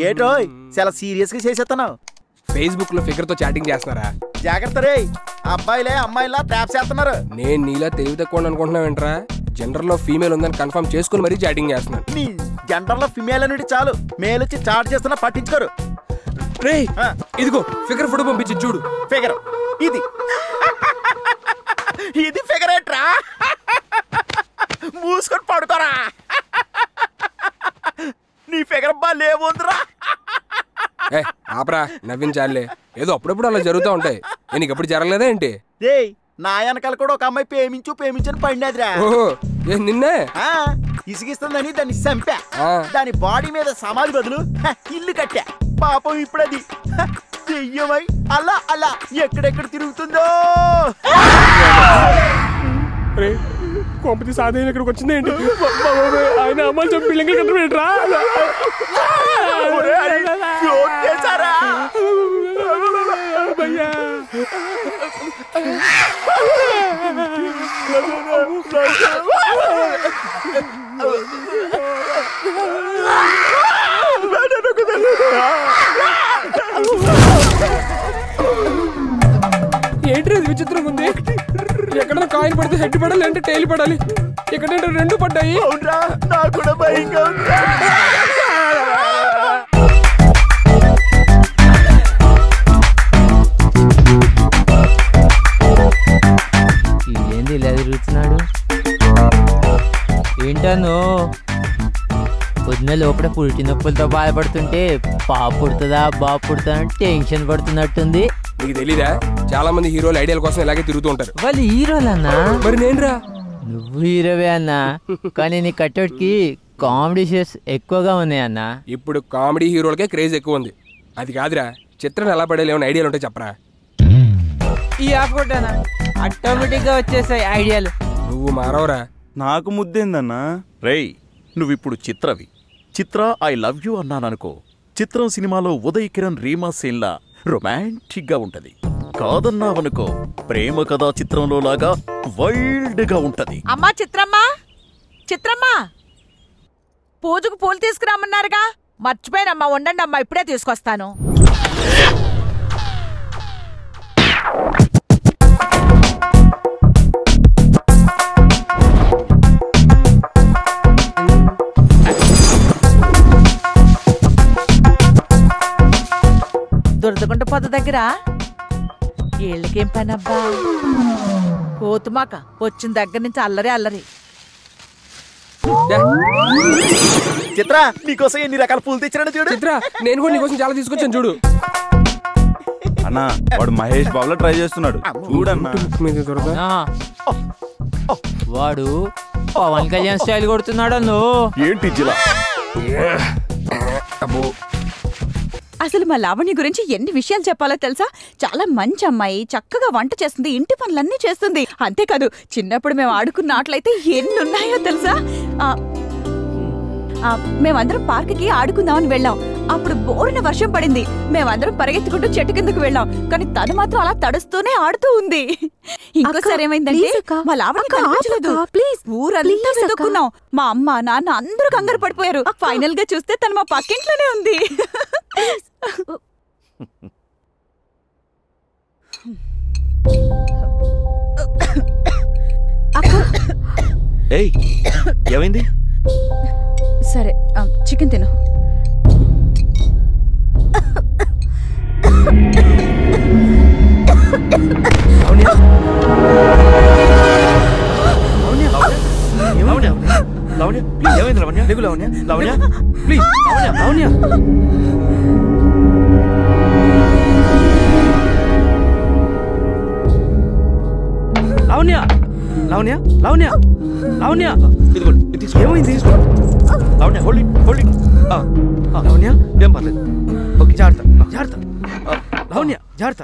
ఏటో చాలా సీరియస్ గా చేసేస్తున్నావు. ఫేస్బుక్ లో ఫిగర్ తో చాటింగ్ చేస్తున్నారా? జాగ్రత్త రే, అబ్బాయిలే అమ్మాయిలా ట్యాప్ చేస్తున్నారు. నేను నీలా తెలివి తక్కువ అనుకుంటున్నావేంట్రా? జెండర్ లో ఫీమేల్ ఉందని కన్ఫర్మ్ చేసుకుని మరీ చాటింగ్ చేస్తున్నాను. నీ జెండర్ లో ఫిమేల్ అనేది చాలు, మేల్ వచ్చి చాట్ చేస్తున్నా పట్టించుకోరు. రే ఇదిగో ఫిగర్ ఫోటో పంపించి చూడు. ఫిగర్ ఇది ఇది ఫిగర్ ఏట్రా? మూసుకొని పడుకోరా. నీ ఫిగర్ బాలేముందిరా. ఆపరా, నవ్వించాలే. ఏదో అప్పుడప్పుడు అలా జరుగుతూ ఉంటాయి. నీకు ఎప్పుడు జరగలేదా ఏంటి? రే నా వెనకాల కూడా ఒక అమ్మాయి ప్రేమించని పడినదిరా. నిన్నే ఇసిగిస్తుందని దాన్ని చంపా. దాని బాడీ మీద సమాధి బదులు ఇల్లు కట్టా. పాపం ఇప్పుడు అది దెయ్యమై అలా అలా ఎక్కడెక్కడ తిరుగుతుందో. కొంపతి సాధన ఇక్కడికి వచ్చిందేంటి? ఆయన అమ్మాయి చెప్పి పిల్లకి కట్టరా? ఏంటి అది విచిత్రంగా ఉంది? ఎక్కడైనా కాయిన్ పడితే హెడ్ పడాలి అంటే టైల్ పడాలి, ఎక్కడంటే రెండు పడ్డాయి. నాకు కూడా భయంగా ఉందా? ఏంది ఇలా తిరుగుతున్నాడు? ఏంటను పొద్దున లోపల పురిటి నొప్పులతో బాధపడుతుంటే పాప పుడుతుందా బాబు పుడుతుందా టెన్షన్ పడుతున్నట్టుంది. నీకు తెలీదా? చాలా మంది హీరోలు ఐడియాల కోసం ఇలాగే తిరుగుతూ ఉంటారు. వాళ్ళు హీరోలన్నా? మరి నేనురా. నువ్వు హీరోవే అన్నా, కానీ నీ కట్టౌట్కి కామెడీ షోస్ ఎక్కువగా ఉన్నాయి అన్న. ఇప్పుడు కామెడీ హీరోలకే క్రేజ్ ఎక్కువ ఉంది. అది కాదురా, చిత్రం ఎలా పడేది ఏమైనా ఐడియాలు ఉంటే చెప్పరా. ఈ ఆఫోటోనా ఆటోమేటిక్ గా వచ్చేసాయి ఐడియాలు. నువ్వు మారవరా. నాకు ముద్దేందన్నా? రేయ్ నువ్విప్పుడు చిత్రవి. చిత్ర ఐ లవ్ యూ అన్నాననుకో, చిత్రం సినిమాలో ఉదయ్ కిరణ్ రీమా సీన్లా రొమాంటిక్ గా ఉంటది. కాదన్నావనుకో, ప్రేమ కథా చిత్రంలో లాగా వైల్డ్ గా ఉంటది. అమ్మా చిత్రమ్మా, చిత్రమ్మా పూజకు పూలు తీసుకురామన్నారుగా, మర్చిపోయానమ్మా. ఉండండి అమ్మా, ఇప్పుడే తీసుకొస్తాను. దురదగుంట పొద దగ్గర వీళ్ళకేం పనబ్బా? కోతుమాక వచ్చిన దగ్గర నుంచి అల్లరి అల్లరి. చిత్ర నీకోసం ఎన్ని రకాల పూలు తెచ్చినా చూడు. చిత్ర నేను కూడా నీకోసం చాలా తీసుకొచ్చాను చూడు. అన్నా వాడు మహేష్ బాబులో ట్రై చేస్తున్నాడు చూడన్నా. వాడు పవన్ కళ్యాణ్ స్టైల్ కొడుతున్నాడు. ఏంటి జిలా? అసలు మా లావణ్య గురించి ఎన్ని విషయాలు చెప్పాలో తెలుసా? చాలా మంచి అమ్మాయి, చక్కగా వంట చేస్తుంది, ఇంటి పనులన్నీ చేస్తుంది. అంతేకాదు చిన్నప్పుడు మేము ఆడుకున్న ఆటలైతే ఎన్ని ఉన్నాయో తెలుసా? మేమందరం పార్క్కి ఆడుకుందామని వెళ్ళాం. అప్పుడు బోరున వర్షం పడింది. మేమందరం పరిగెత్తుకుంటూ చెట్టు కిందకు వెళ్ళాం. కానీ తను మాత్రం అలా తడుస్తూనే ఆడుతూ ఉంది. ఇంకోసారి ఏమైందంటే మా లావణ్య కనిపించలేదు. ఊరంతా వెతుక్కున్నాం. మా అమ్మ నాన్న అందరూ కంగారు పడిపోయారు. ఫైనల్ గా చూస్తే తను మా పక్కింట్లోనే ఉంది. ఏయ్ ఏమైంది? సరే చికెన్ తిను. ఏమైంది? లావణ్య ఏం పర్లేదు. ఓకే జాగ్రత్త జాగ్రత్త. లావణ్య జాగ్రత్త.